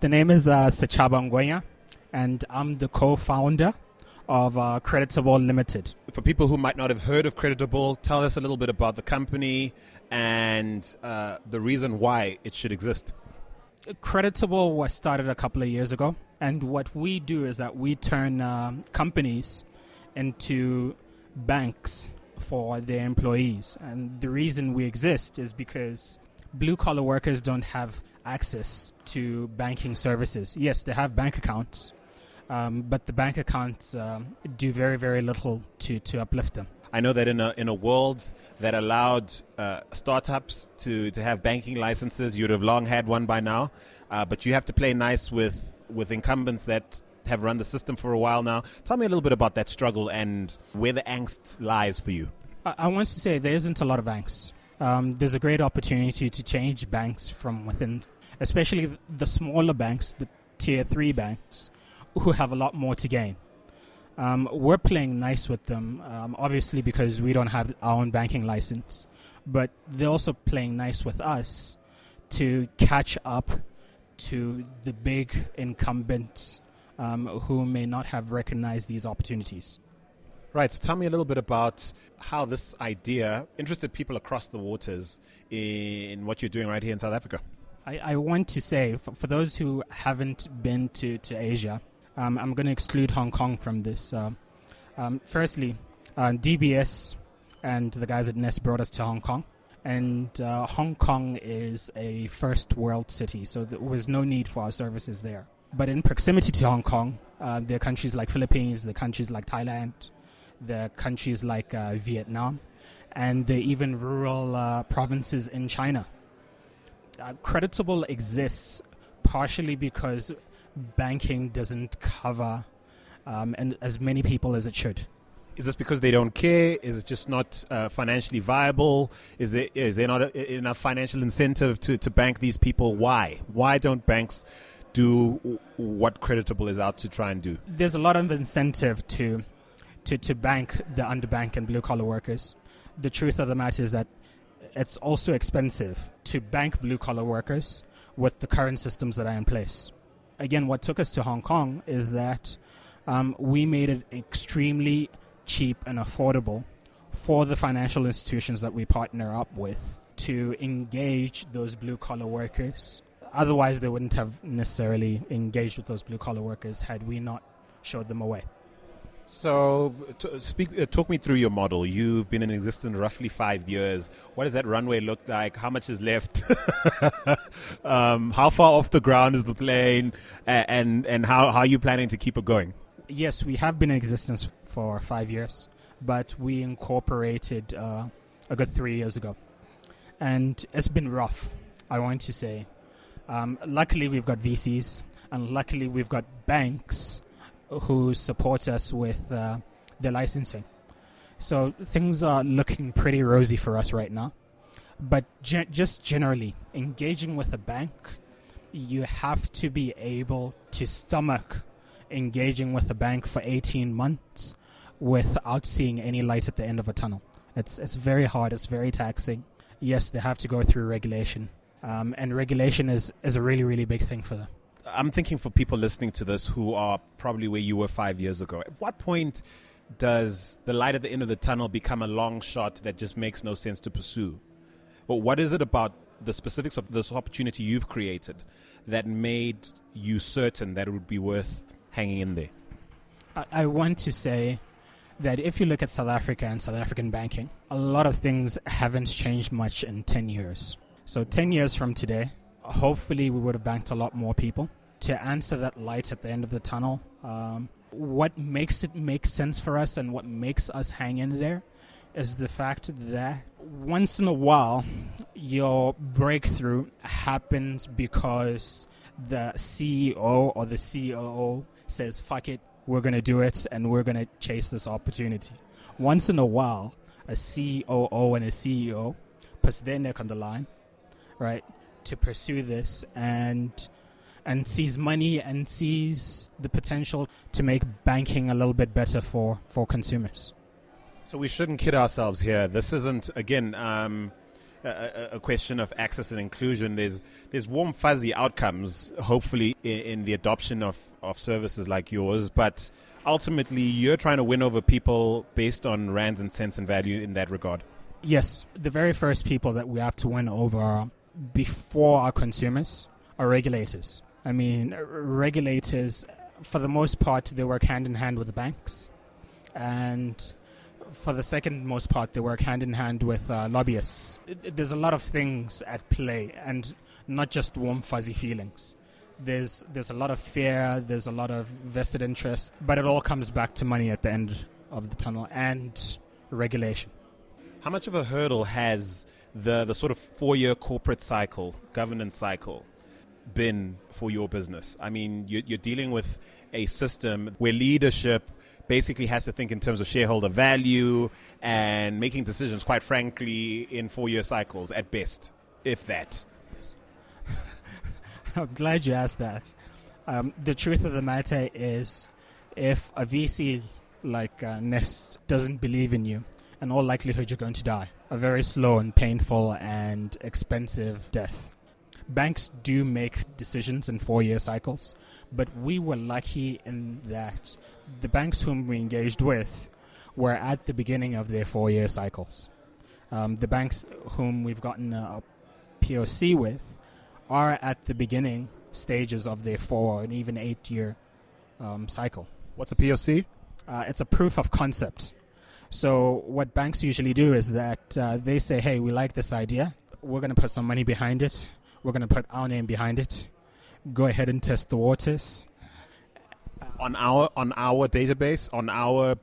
The name is Sechaba Ngwenya, and I'm the co-founder of Creditable Limited. For people who might not have heard of Creditable, tell us a little bit about the company and the reason why it should exist. Creditable was started a couple of years ago, and what we do is that we turn companies into banks for their employees. And the reason we exist is because blue-collar workers don't have access to banking services. Yes, they have bank accounts, but the bank accounts do very, very little to uplift them. I know that in a world that allowed startups to have banking licenses, you'd have long had one by now, but you have to play nice with incumbents that have run the system for a while now. Tell me a little bit about that struggle and where the angst lies for you. I want to say there isn't a lot of angst. There's a great opportunity to change banks from within, especially the smaller banks, the tier 3 banks, who have a lot more to gain. We're playing nice with them, obviously because we don't have our own banking license, but they're also playing nice with us to catch up to the big incumbents who may not have recognized these opportunities. Right, so tell me a little bit about how this idea interested people across the waters in what you're doing right here in South Africa. I want to say, for those who haven't been to Asia, I'm going to exclude Hong Kong from this. Firstly, DBS and the guys at Nest brought us to Hong Kong. And Hong Kong is a first world city, so there was no need for our services there. But in proximity to Hong Kong, there are countries like Philippines, there are countries like Thailand, there are countries like Vietnam, and there are even rural provinces in China. Creditable exists partially because banking doesn't cover and as many people as it should. Is this because they don't care? Is it just not financially viable? Is there not enough financial incentive to bank these people? Why? Why don't banks do what Creditable is out to try and do? There's a lot of incentive to bank the underbanked and blue-collar workers. The truth of the matter is that it's also expensive to bank blue-collar workers with the current systems that are in place. Again, what took us to Hong Kong is that we made it extremely cheap and affordable for the financial institutions that we partner up with to engage those blue-collar workers. Otherwise, they wouldn't have necessarily engaged with those blue-collar workers had we not showed them a way. So, talk me through your model. You've been in existence roughly 5 years. What does that runway look like? How much is left? How far off the ground is the plane? And how are you planning to keep it going? Yes, we have been in existence for 5 years, but we incorporated a good 3 years ago. And it's been rough, I want to say. Luckily, we've got VCs, and luckily, we've got banks who support us with their licensing. So things are looking pretty rosy for us right now. But just generally, engaging with a bank, you have to be able to stomach engaging with a bank for 18 months without seeing any light at the end of a tunnel. It's very hard. It's very taxing. Yes, they have to go through regulation. And regulation is a really, really big thing for them. I'm thinking for people listening to this who are probably where you were 5 years ago. At what point does the light at the end of the tunnel become a long shot that just makes no sense to pursue? But what is it about the specifics of this opportunity you've created that made you certain that it would be worth hanging in there? I want to say that if you look at South Africa and South African banking, a lot of things haven't changed much in 10 years. So 10 years from today, hopefully we would have banked a lot more people. To answer that light at the end of the tunnel, what makes it make sense for us and what makes us hang in there is the fact that once in a while your breakthrough happens because the CEO or the COO says, fuck it, we're going to do it and we're going to chase this opportunity. Once in a while, a COO and a CEO puts their neck on the line, right, to pursue this and sees money and sees the potential to make banking a little bit better for consumers. So we shouldn't kid ourselves here. This isn't, again, a question of access and inclusion. There's warm, fuzzy outcomes, hopefully, in the adoption of services like yours. But ultimately, you're trying to win over people based on rands and cents and value in that regard. Yes, the very first people that we have to win over before our consumers are regulators. I mean, regulators, for the most part, they work hand in hand with the banks. And for the second most part, they work hand in hand with lobbyists. There's a lot of things at play, and not just warm, fuzzy feelings. There's a lot of fear, there's a lot of vested interest, but it all comes back to money at the end of the tunnel and regulation. How much of a hurdle has the sort of 4-year corporate cycle, governance cycle, been for your business? I mean, you're dealing with a system where leadership basically has to think in terms of shareholder value and making decisions, quite frankly, in 4-year cycles at best, if that. I'm glad you asked that. The truth of the matter is, if a VC like Nest doesn't believe in you, in all likelihood you're going to die. A very slow and painful and expensive death. Banks do make decisions in 4-year cycles, but we were lucky in that the banks whom we engaged with were at the beginning of their 4-year cycles. The banks whom we've gotten a POC with are at the beginning stages of their 4 and even 8-year cycle. What's a POC? It's a proof of concept. So what banks usually do is that they say, hey, we like this idea. We're going to put some money behind it. We're going to put our name behind it. Go ahead and test the waters. On our database, on our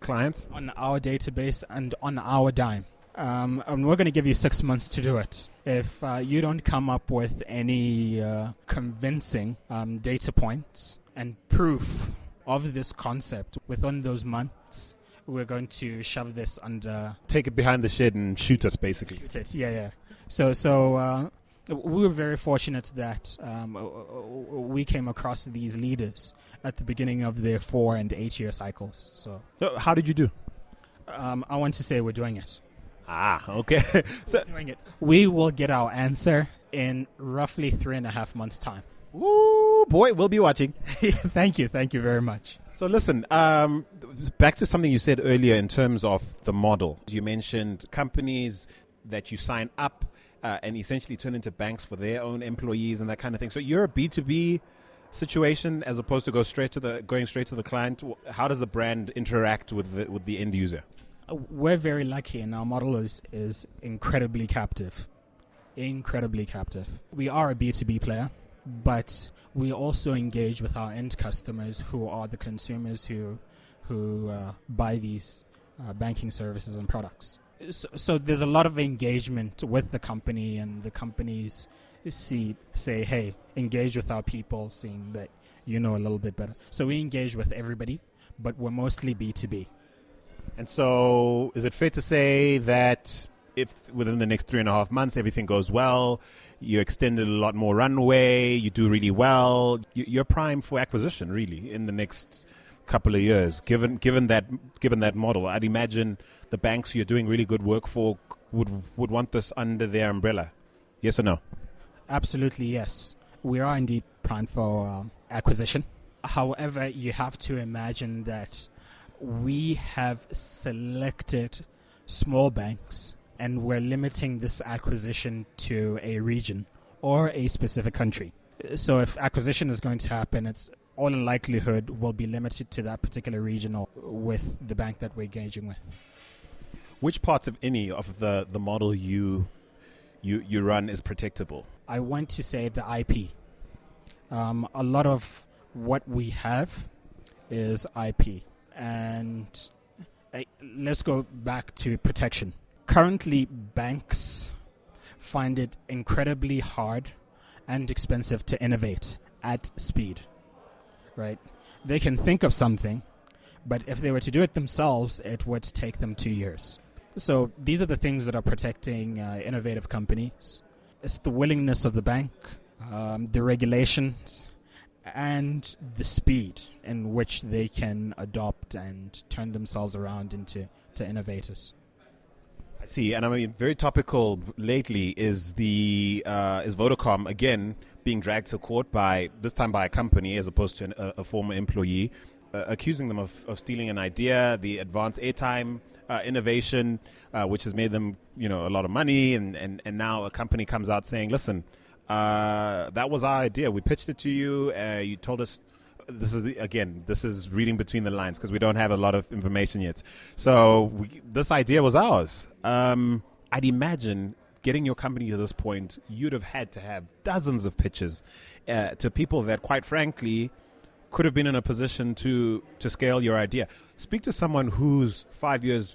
clients? On our database and on our dime. And we're going to give you 6 months to do it. If you don't come up with any convincing data points and proof of this concept within those months, we're going to shove this under... Take it behind the shed and shoot it, basically. Shoot it, yeah. So we were very fortunate that we came across these leaders at the beginning of their 4 and 8-year cycles. So how did you do? I want to say we're doing it. Okay. We're doing it. We will get our answer in roughly 3.5 months' time. Ooh, boy, we'll be watching. Thank you very much. So listen, back to something you said earlier in terms of the model. You mentioned companies that you sign up and essentially turn into banks for their own employees and that kind of thing. So you're a B2B situation as opposed to going straight to the client. How does the brand interact with the end user? We're very lucky, and our model is incredibly captive. Incredibly captive. We are a B2B player, but we also engage with our end customers, who are the consumers who buy these banking services and products. So there's a lot of engagement with the company, and the companies say, hey, engage with our people, seeing that you know a little bit better. So we engage with everybody, but we're mostly B2B. And so is it fair to say that if within the next 3.5 months everything goes well, you extended a lot more runway, you do really well, you're primed for acquisition really in the next couple of years, given that model? I'd imagine the banks you're doing really good work for would want this under their umbrella. Yes or no? Absolutely, yes. We are indeed primed for acquisition. However, you have to imagine that we have selected small banks, and we're limiting this acquisition to a region or a specific country. So if acquisition is going to happen, it's all in likelihood will be limited to that particular region or with the bank that we're engaging with. Which parts of any of the model you run is protectable? I want to say the IP. A lot of what we have is IP. And let's go back to protection. Currently, banks find it incredibly hard and expensive to innovate at speed, right? They can think of something, but if they were to do it themselves, it would take them 2 years. So these are the things that are protecting innovative companies. It's the willingness of the bank, the regulations, and the speed in which they can adopt and turn themselves around into innovators. I see, and I mean, very topical lately is is Vodacom again being dragged to court this time by a company as opposed to a former employee, accusing them of stealing an idea, the advanced airtime innovation, which has made them a lot of money, and now a company comes out saying, listen, that was our idea. We pitched it to you. You told us. This is reading between the lines because we don't have a lot of information yet. So this idea was ours. I'd imagine getting your company to this point, you'd have had to have dozens of pitches to people that, quite frankly, could have been in a position to scale your idea. Speak to someone who's 5 years,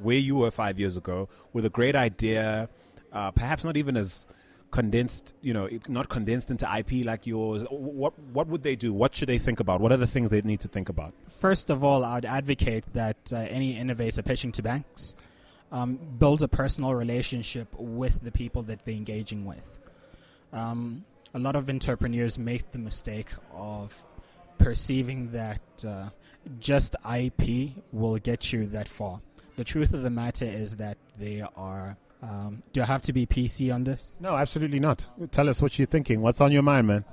where you were 5 years ago, with a great idea, perhaps not even as condensed, not condensed into IP like yours. What would they do? What should they think about? What are the things they need to think about? First of all, I'd advocate that any innovator pitching to banks build a personal relationship with the people that they're engaging with. A lot of entrepreneurs make the mistake of perceiving that just IP will get you that far. The truth of the matter is that they are... do I have to be PC on this? No, absolutely not. Tell us what you're thinking. What's on your mind, man?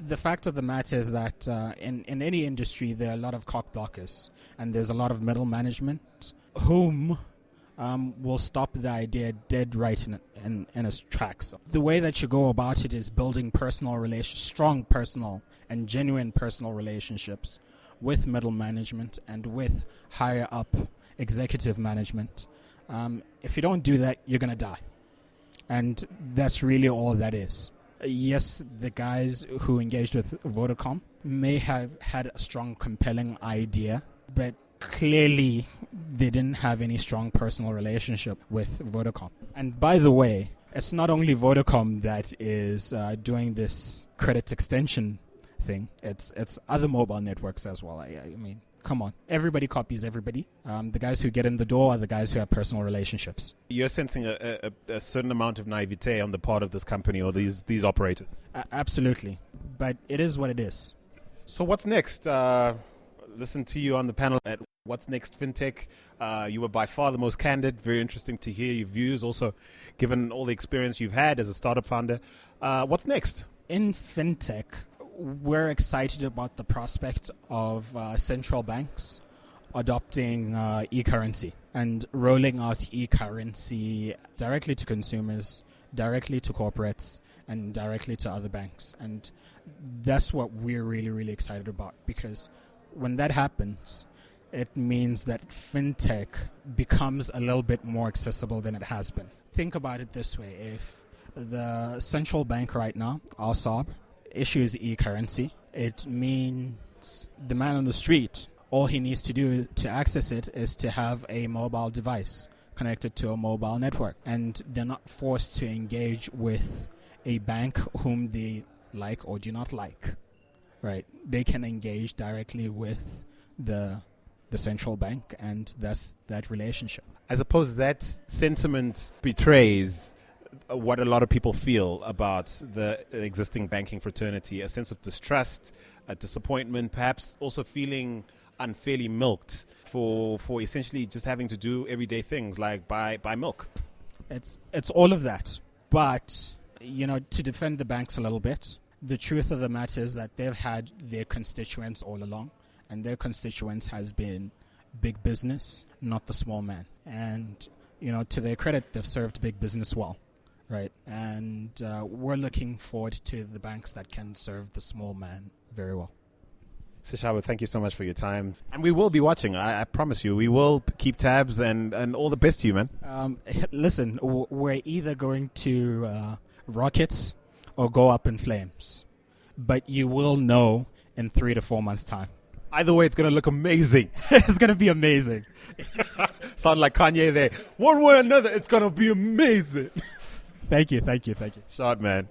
The fact of the matter is that in any industry, there are a lot of cock blockers, and there's a lot of middle management whom will stop the idea dead right in its tracks. The way that you go about it is building strong personal and genuine personal relationships with middle management and with higher up executive management. If you don't do that, you're going to die. And that's really all that is. Yes, the guys who engaged with Vodacom may have had a strong, compelling idea, but clearly they didn't have any strong personal relationship with Vodacom. And by the way, it's not only Vodacom that is doing this credit extension thing. It's other mobile networks as well. I mean, come on. Everybody copies everybody. The guys who get in the door are the guys who have personal relationships. You're sensing a certain amount of naivete on the part of this company or these operators. Absolutely. But it is what it is. So what's next? Listen to you on the panel at What's Next Fintech. You were by far the most candid. Very interesting to hear your views. Also, given all the experience you've had as a startup founder. What's next? In fintech, we're excited about the prospect of central banks adopting e-currency and rolling out e-currency directly to consumers, directly to corporates, and directly to other banks. And that's what we're really, really excited about, because when that happens, it means that fintech becomes a little bit more accessible than it has been. Think about it this way. If the central bank right now, our SARB, issues e-currency, it means the man on the street, all he needs to do to access it is to have a mobile device connected to a mobile network. And they're not forced to engage with a bank whom they like or do not like, right? They can engage directly with the central bank, and that's that relationship. I suppose that sentiment betrays what a lot of people feel about the existing banking fraternity, a sense of distrust, a disappointment, perhaps also feeling unfairly milked for essentially just having to do everyday things like buy milk. It's all of that. But, to defend the banks a little bit, the truth of the matter is that they've had their constituents all along, and their constituents has been big business, not the small man. And, to their credit, they've served big business well. Right, and we're looking forward to the banks that can serve the small man very well. Sechaba, thank you so much for your time. And we will be watching, I promise you. We will keep tabs, and all the best to you, man. Listen, we're either going to rocket or go up in flames. But you will know in 3 to 4 months' time. Either way, it's going to look amazing. It's going to be amazing. Sound like Kanye there. One way or another, it's going to be amazing. Thank you. Shot, man.